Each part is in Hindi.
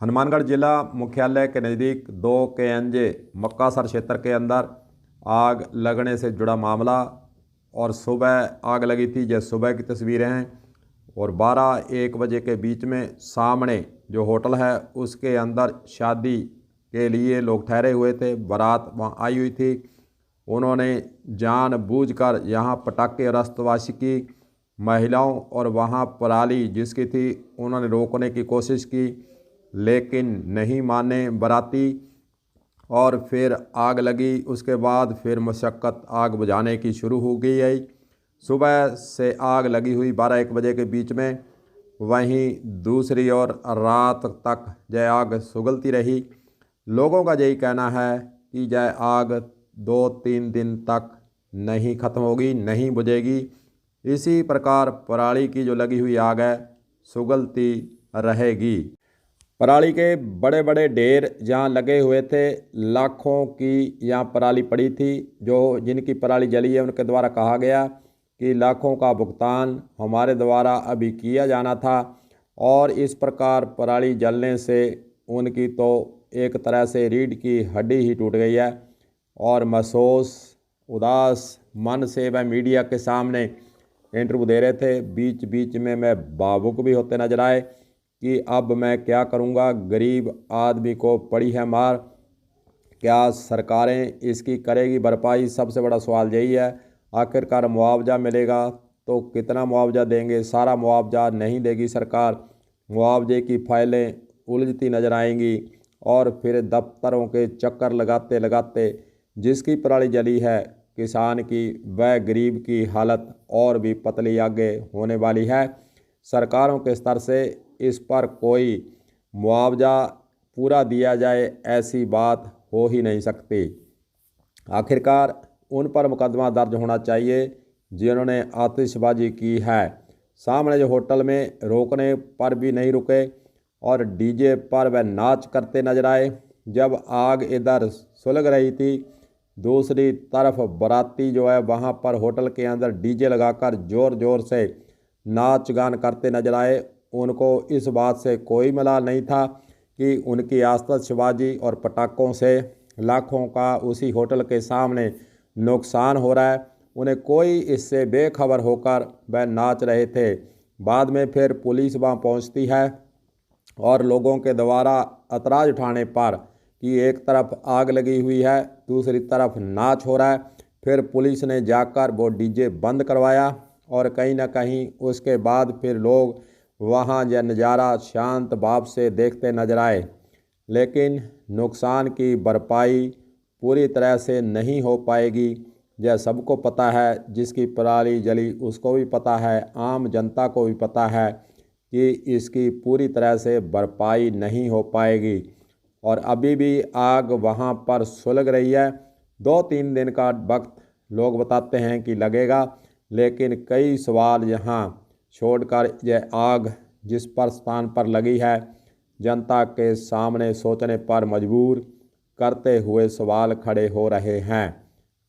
हनुमानगढ़ जिला मुख्यालय के नज़दीक 2 KNJ मक्कासर क्षेत्र के अंदर आग लगने से जुड़ा मामला। और सुबह आग लगी थी, यह सुबह की तस्वीरें हैं। और 12-1 बजे के बीच में सामने जो होटल है उसके अंदर शादी के लिए लोग ठहरे हुए थे, बारात वहाँ आई हुई थी। उन्होंने जानबूझकर यहाँ पटाखे और अस्तवासी की। महिलाओं और वहाँ पराली जिसकी थी उन्होंने रोकने की कोशिश की, लेकिन नहीं माने बाराती और फिर आग लगी। उसके बाद फिर मशक्क़त आग बुझाने की शुरू हो गई है। सुबह से आग लगी हुई 12-1 बजे के बीच में, वहीं दूसरी ओर रात तक यह आग सुगलती रही। लोगों का यही कहना है कि यह आग 2-3 दिन तक नहीं ख़त्म होगी, नहीं बुझेगी। इसी प्रकार पराली की जो लगी हुई आग है सुगलती रहेगी। पराली के बड़े बड़े ढेर जहाँ लगे हुए थे, लाखों की यहाँ पराली पड़ी थी। जो जिनकी पराली जली है उनके द्वारा कहा गया कि लाखों का भुगतान हमारे द्वारा अभी किया जाना था। और इस प्रकार पराली जलने से उनकी तो एक तरह से रीढ़ की हड्डी ही टूट गई है। और महसूस उदास मन से वह मीडिया के सामने इंटरव्यू दे रहे थे। बीच बीच में मैं भावुक भी होते नजर आए कि अब मैं क्या करूंगा, गरीब आदमी को पड़ी है मार, क्या सरकारें इसकी करेगी भरपाई? सबसे बड़ा सवाल यही है। आखिरकार मुआवजा मिलेगा तो कितना मुआवजा देंगे? सारा मुआवजा नहीं देगी सरकार। मुआवजे की फाइलें उलझती नजर आएंगी और फिर दफ्तरों के चक्कर लगाते लगाते जिसकी पराली जली है किसान की, वह गरीब की हालत और भी पतली आगे होने वाली है। सरकारों के स्तर से इस पर कोई मुआवजा पूरा दिया जाए ऐसी बात हो ही नहीं सकती। आखिरकार उन पर मुकदमा दर्ज होना चाहिए जिन्होंने आतिशबाजी की है। सामने जो होटल में रोकने पर भी नहीं रुके और डीजे पर वह नाच करते नजर आए। जब आग इधर सुलग रही थी, दूसरी तरफ बाराती जो है वहाँ पर होटल के अंदर डीजे लगाकर ज़ोर ज़ोर से नाच गान करते नजर आए। उनको इस बात से कोई मलाल नहीं था कि उनकी आतिशबाजी और पटाखों से लाखों का उसी होटल के सामने नुकसान हो रहा है। उन्हें कोई इससे बेखबर होकर वह नाच रहे थे। बाद में फिर पुलिस वहाँ पहुँचती है और लोगों के द्वारा एतराज़ उठाने पर कि एक तरफ आग लगी हुई है, दूसरी तरफ नाच हो रहा है, फिर पुलिस ने जाकर वो डीजे बंद करवाया। और कहीं ना कहीं उसके बाद फिर लोग वहाँ यह नज़ारा शांत भाव से देखते नजर आए। लेकिन नुकसान की भरपाई पूरी तरह से नहीं हो पाएगी, यह सबको पता है। जिसकी पराली जली उसको भी पता है, आम जनता को भी पता है कि इसकी पूरी तरह से भरपाई नहीं हो पाएगी। और अभी भी आग वहाँ पर सुलग रही है। 2-3 दिन का वक्त लोग बताते हैं कि लगेगा, लेकिन कई सवाल यहाँ छोड़कर यह आग जिस पर स्थान पर लगी है जनता के सामने सोचने पर मजबूर करते हुए सवाल खड़े हो रहे हैं।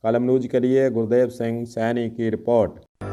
कलम न्यूज़ के लिए गुरदेव सिंह सैनी की रिपोर्ट।